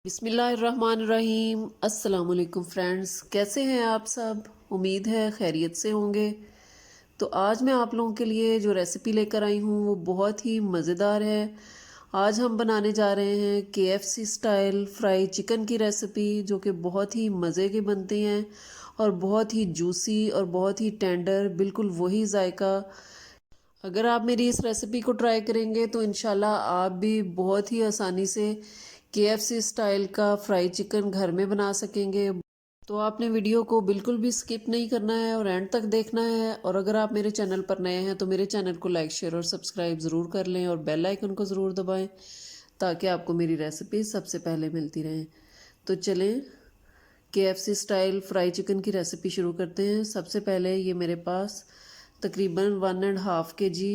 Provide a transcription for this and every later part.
बिस्मिल्लाहिर्रहमानिर्रहीम। अस्सलाम वालेकुम फ्रेंड्स, कैसे हैं आप सब? उम्मीद है खैरियत से होंगे। तो आज मैं आप लोगों के लिए जो रेसिपी लेकर आई हूँ वो बहुत ही मज़ेदार है। आज हम बनाने जा रहे हैं KFC स्टाइल फ्राई चिकन की रेसिपी, जो कि बहुत ही मज़े के बनते हैं और बहुत ही जूसी और बहुत ही टेंडर, बिल्कुल वही जायका। अगर आप मेरी इस रेसिपी को ट्राई करेंगे तो इंशाल्लाह आप भी बहुत ही आसानी से KFC स्टाइल का फ्राई चिकन घर में बना सकेंगे। तो आपने वीडियो को बिल्कुल भी स्किप नहीं करना है और एंड तक देखना है। और अगर आप मेरे चैनल पर नए हैं तो मेरे चैनल को लाइक शेयर और सब्सक्राइब ज़रूर कर लें और बेल आइकन को ज़रूर दबाएं, ताकि आपको मेरी रेसिपी सबसे पहले मिलती रहें। तो चलें KFC स्टाइल फ्राई चिकन की रेसिपी शुरू करते हैं। सबसे पहले ये मेरे पास तकरीबन 1.5 kg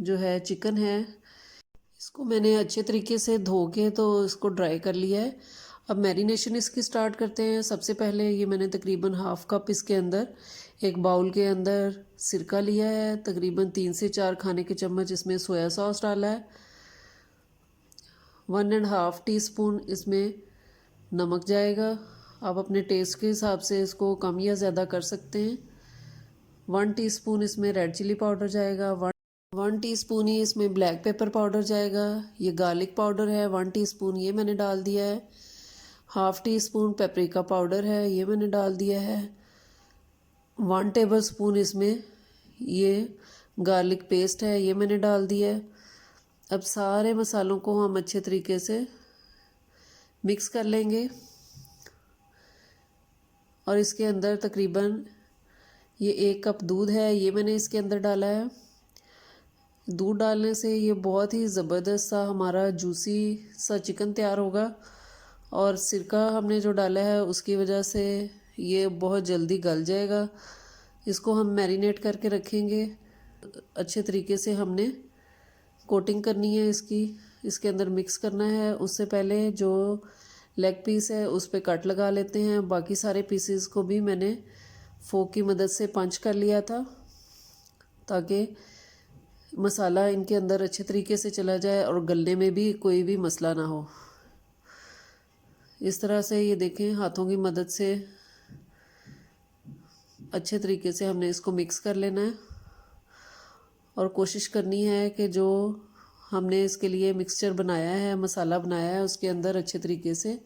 जो है चिकन है। इसको मैंने अच्छे तरीके से धो के तो इसको ड्राई कर लिया है। अब मैरिनेशन इसकी स्टार्ट करते हैं। सबसे पहले ये मैंने तकरीबन हाफ कप इसके अंदर एक बाउल के अंदर सिरका लिया है। तकरीबन 3 से 4 खाने के चम्मच इसमें सोया सॉस डाला है। 1.5 टीस्पून इसमें नमक जाएगा। आप अपने टेस्ट के हिसाब से इसको कम या ज़्यादा कर सकते हैं। 1 टीस्पून इसमें रेड चिली पाउडर जाएगा। 1 टीस्पून ही इसमें ब्लैक पेपर पाउडर जाएगा। ये गार्लिक पाउडर है 1 टीस्पून, ये मैंने डाल दिया है। Half teaspoon paprika powder है, ये मैंने डाल दिया है। 1 टेबल स्पून इसमें ये गार्लिक पेस्ट है, ये मैंने डाल दिया है। अब सारे मसालों को हम अच्छे तरीके से मिक्स कर लेंगे और इसके अंदर तकरीबन ये 1 कप दूध है, ये मैंने इसके अंदर डाला है। दूध डालने से ये बहुत ही ज़बरदस्त सा हमारा जूसी सा चिकन तैयार होगा। और सिरका हमने जो डाला है उसकी वजह से ये बहुत जल्दी गल जाएगा। इसको हम मैरिनेट करके रखेंगे। अच्छे तरीके से हमने कोटिंग करनी है इसकी, इसके अंदर मिक्स करना है। उससे पहले जो लेग पीस है उस पर कट लगा लेते हैं। बाकी सारे पीसेस को भी मैंने फोक की मदद से पंच कर लिया था, ताकि मसाला इनके अंदर अच्छे तरीके से चला जाए और गलने में भी कोई भी मसला ना हो। इस तरह से ये देखें, हाथों की मदद से अच्छे तरीके से हमने इसको मिक्स कर लेना है और कोशिश करनी है कि जो हमने इसके लिए मिक्सचर बनाया है, मसाला बनाया है, उसके अंदर अच्छे तरीके से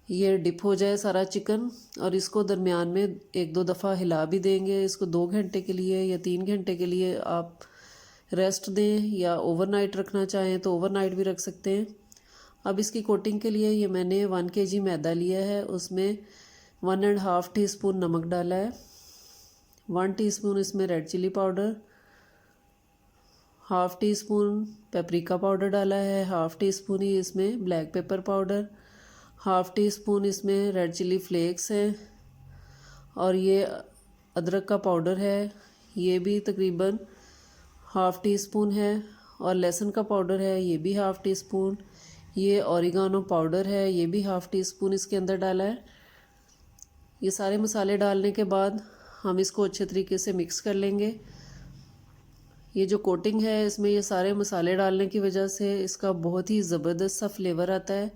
ये डिप हो जाए सारा चिकन। और इसको दरमियान में 1-2 दफ़ा हिला भी देंगे। इसको 2 घंटे के लिए या 3 घंटे के लिए आप रेस्ट दें, या ओवरनाइट रखना चाहें तो ओवरनाइट भी रख सकते हैं। अब इसकी कोटिंग के लिए ये मैंने 1 kg मैदा लिया है, उसमें 1.5 टीस्पून नमक डाला है। 1 टीस्पून इसमें red chilli powder, half teaspoon paprika powder डाला है। हाफ़ टी स्पून ही इसमें black pepper powder, half teaspoon इसमें रेड चिली फ्लेक्स है। और ये अदरक का पाउडर है, ये भी तकरीबन हाफ़ टी स्पून है। और लहसुन का पाउडर है, ये भी हाफ़ टी स्पून। ये ऑरिगानो पाउडर है, ये भी हाफ़ टी स्पून इसके अंदर डाला है। ये सारे मसाले डालने के बाद हम इसको अच्छे तरीके से मिक्स कर लेंगे। ये जो कोटिंग है इसमें ये सारे मसाले डालने की वजह से इसका बहुत ही ज़बरदस्त सा फ्लेवर आता है।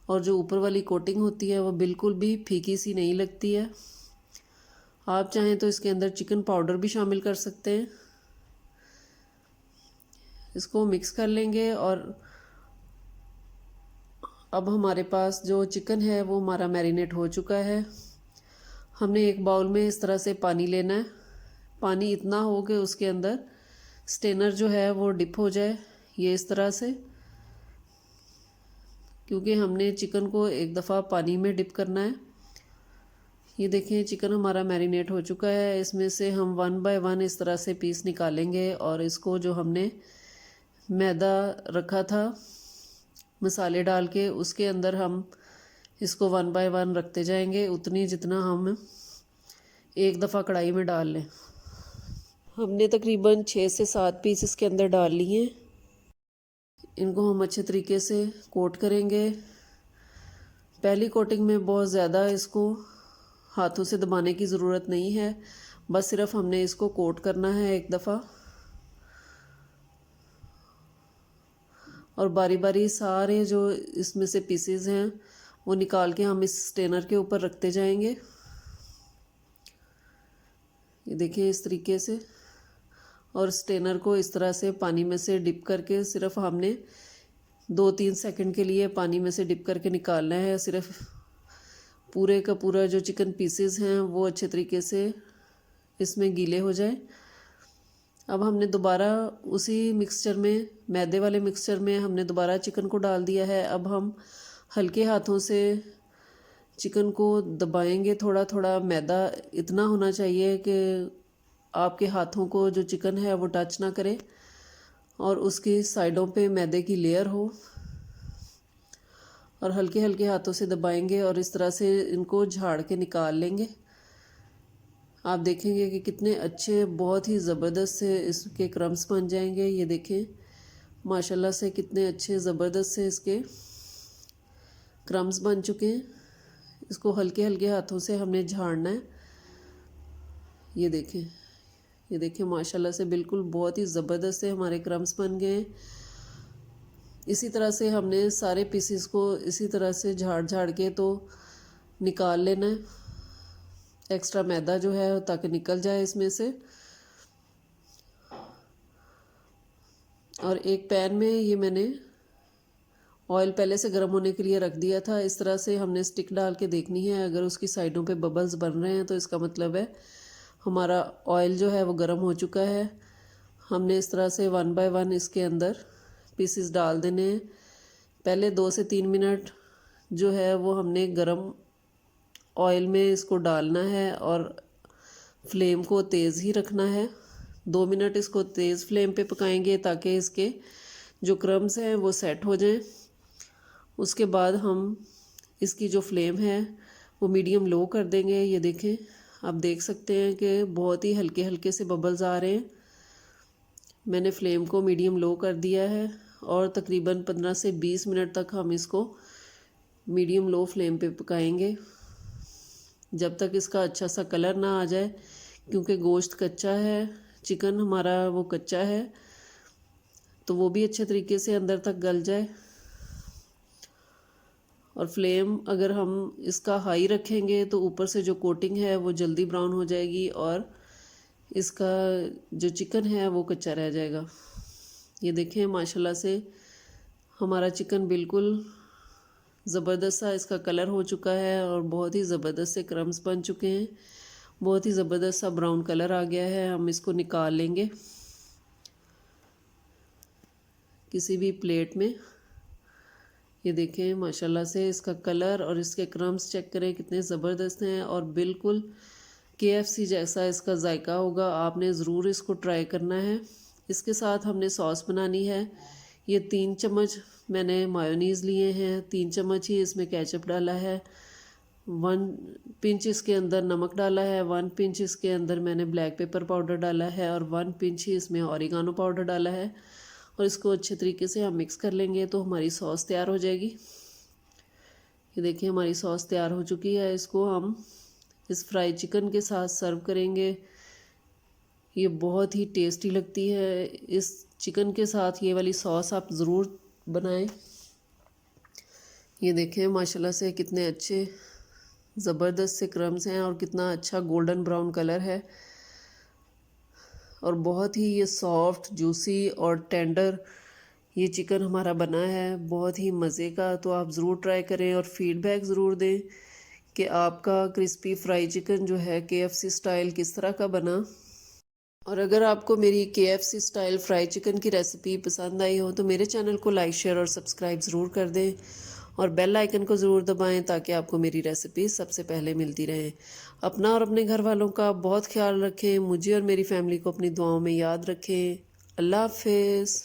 और जो ऊपर वाली कोटिंग होती है वो बिल्कुल भी फीकी सी नहीं लगती है। आप चाहें तो इसके अंदर चिकन पाउडर भी शामिल कर सकते हैं। इसको मिक्स कर लेंगे और अब हमारे पास जो चिकन है वो हमारा मैरिनेट हो चुका है। हमने एक बाउल में इस तरह से पानी लेना है। पानी इतना हो कि उसके अंदर स्टेनर जो है वो डिप हो जाए, ये इस तरह से, क्योंकि हमने चिकन को एक दफ़ा पानी में डिप करना है। ये देखें, चिकन हमारा मैरिनेट हो चुका है। इसमें से हम 1 बाय 1 इस तरह से पीस निकालेंगे और इसको जो हमने मैदा रखा था मसाले डाल के, उसके अंदर हम इसको 1 बाय 1 रखते जाएंगे, उतनी जितना हम एक दफ़ा कढ़ाई में डाल लें। हमने तकरीबन 6 से 7 पीस इसके अंदर डाल लिए। इनको हम अच्छे तरीके से कोट करेंगे। पहली कोटिंग में बहुत ज़्यादा इसको हाथों से दबाने की ज़रूरत नहीं है, बस सिर्फ हमने इसको कोट करना है एक दफ़ा। और बारी बारी सारे जो इसमें से पीसेस हैं वो निकाल के हम इस स्ट्रेनर के ऊपर रखते जाएंगे। ये देखिए इस तरीके से, और स्ट्रेनर को इस तरह से पानी में से डिप करके सिर्फ हमने 2-3 सेकंड के लिए पानी में से डिप करके निकालना है। सिर्फ पूरे का पूरा जो चिकन पीसेस हैं वो अच्छे तरीके से इसमें गीले हो जाए। अब हमने दोबारा उसी मिक्सचर में, मैदे वाले मिक्सचर में हमने दोबारा चिकन को डाल दिया है। अब हम हल्के हाथों से चिकन को दबाएंगे। थोड़ा थोड़ा मैदा इतना होना चाहिए कि आपके हाथों को जो चिकन है वो टच ना करे, और उसकी साइडों पे मैदे की लेयर हो, और हल्के हल्के हाथों से दबाएंगे और इस तरह से इनको झाड़ के निकाल लेंगे। आप देखेंगे कि कितने अच्छे, बहुत ही ज़बरदस्त से इसके क्रम्स बन जाएंगे। ये देखें माशाल्लाह से कितने अच्छे ज़बरदस्त से इसके क्रम्स बन चुके हैं। इसको हल्के हल्के हाथों से हमने झाड़ना है। ये देखें माशाल्लाह से बिल्कुल बहुत ही ज़बरदस्त से हमारे क्रम्स बन गए हैं। इसी तरह से हमने सारे पीसेस को इसी तरह से झाड़ झाड़ के तो निकाल लेना है, एक्स्ट्रा मैदा जो है ताकि निकल जाए इसमें से। और एक पैन में ये मैंने ऑयल पहले से गर्म होने के लिए रख दिया था। इस तरह से हमने स्टिक डाल के देखनी है, अगर उसकी साइडों पे बबल्स बन रहे हैं तो इसका मतलब है हमारा ऑयल जो है वो गर्म हो चुका है। हमने इस तरह से 1 बाय 1 इसके अंदर पीसेस डाल देने हैं। पहले 2 से 3 मिनट जो है वो हमने गर्म ऑयल में इसको डालना है और फ्लेम को तेज़ ही रखना है। 2 मिनट इसको तेज़ फ्लेम पे पकाएंगे ताकि इसके जो क्रम्स हैं वो सेट हो जाएं। उसके बाद हम इसकी जो फ्लेम है वो मीडियम लो कर देंगे। ये देखें, आप देख सकते हैं कि बहुत ही हल्के हल्के से बबल्स आ रहे हैं। मैंने फ्लेम को मीडियम लो कर दिया है और तकरीबन 15 से 20 मिनट तक हम इसको मीडियम लो फ्लेम पे पकाएंगे, जब तक इसका अच्छा सा कलर ना आ जाए। क्योंकि गोश्त कच्चा है, चिकन हमारा वो कच्चा है, तो वो भी अच्छे तरीके से अंदर तक गल जाए। और फ्लेम अगर हम इसका हाई रखेंगे तो ऊपर से जो कोटिंग है वो जल्दी ब्राउन हो जाएगी और इसका जो चिकन है वो कच्चा रह जाएगा। ये देखें माशाल्लाह से हमारा चिकन बिल्कुल ज़बरदस्त सा इसका कलर हो चुका है और बहुत ही ज़बरदस्त से क्रम्स बन चुके हैं। बहुत ही ज़बरदस्त सा ब्राउन कलर आ गया है। हम इसको निकाल लेंगे किसी भी प्लेट में। ये देखें माशाल्लाह से इसका कलर और इसके क्रम्स चेक करें कितने ज़बरदस्त हैं, और बिल्कुल KFC जैसा इसका जायका होगा। आपने ज़रूर इसको ट्राई करना है। इसके साथ हमने सॉस बनानी है। ये 3 चम्मच मैंने मायोनीज़ लिए हैं, 3 चम्मच ही इसमें केचप डाला है, 1 पिंच इसके अंदर नमक डाला है, 1 पिंच इसके अंदर मैंने ब्लैक पेपर पाउडर डाला है, और 1 पिंच ही इसमें ऑरिगानो पाउडर डाला है। और इसको अच्छे तरीके से हम मिक्स कर लेंगे तो हमारी सॉस तैयार हो जाएगी। ये देखिए हमारी सॉस तैयार हो चुकी है। इसको हम इस फ्राई चिकन के साथ सर्व करेंगे। ये बहुत ही टेस्टी लगती है। इस चिकन के साथ ये वाली सॉस आप ज़रूर बनाएं। ये देखें माशाल्लाह से कितने अच्छे ज़बरदस्त से क्रम्स हैं और कितना अच्छा गोल्डन ब्राउन कलर है, और बहुत ही ये सॉफ्ट, जूसी और टेंडर ये चिकन हमारा बना है, बहुत ही मज़े का। तो आप ज़रूर ट्राई करें और फीडबैक ज़रूर दें कि आपका क्रिस्पी फ्राई चिकन जो है KFC स्टाइल किस तरह का बना। और अगर आपको मेरी KFC स्टाइल फ्राई चिकन की रेसिपी पसंद आई हो तो मेरे चैनल को लाइक, शेयर और सब्सक्राइब ज़रूर कर दें, और बेल आइकन को ज़रूर दबाएं ताकि आपको मेरी रेसिपी सबसे पहले मिलती रहे। अपना और अपने घर वालों का बहुत ख्याल रखें। मुझे और मेरी फैमिली को अपनी दुआओं में याद रखें। अल्लाह हाफ़िज़।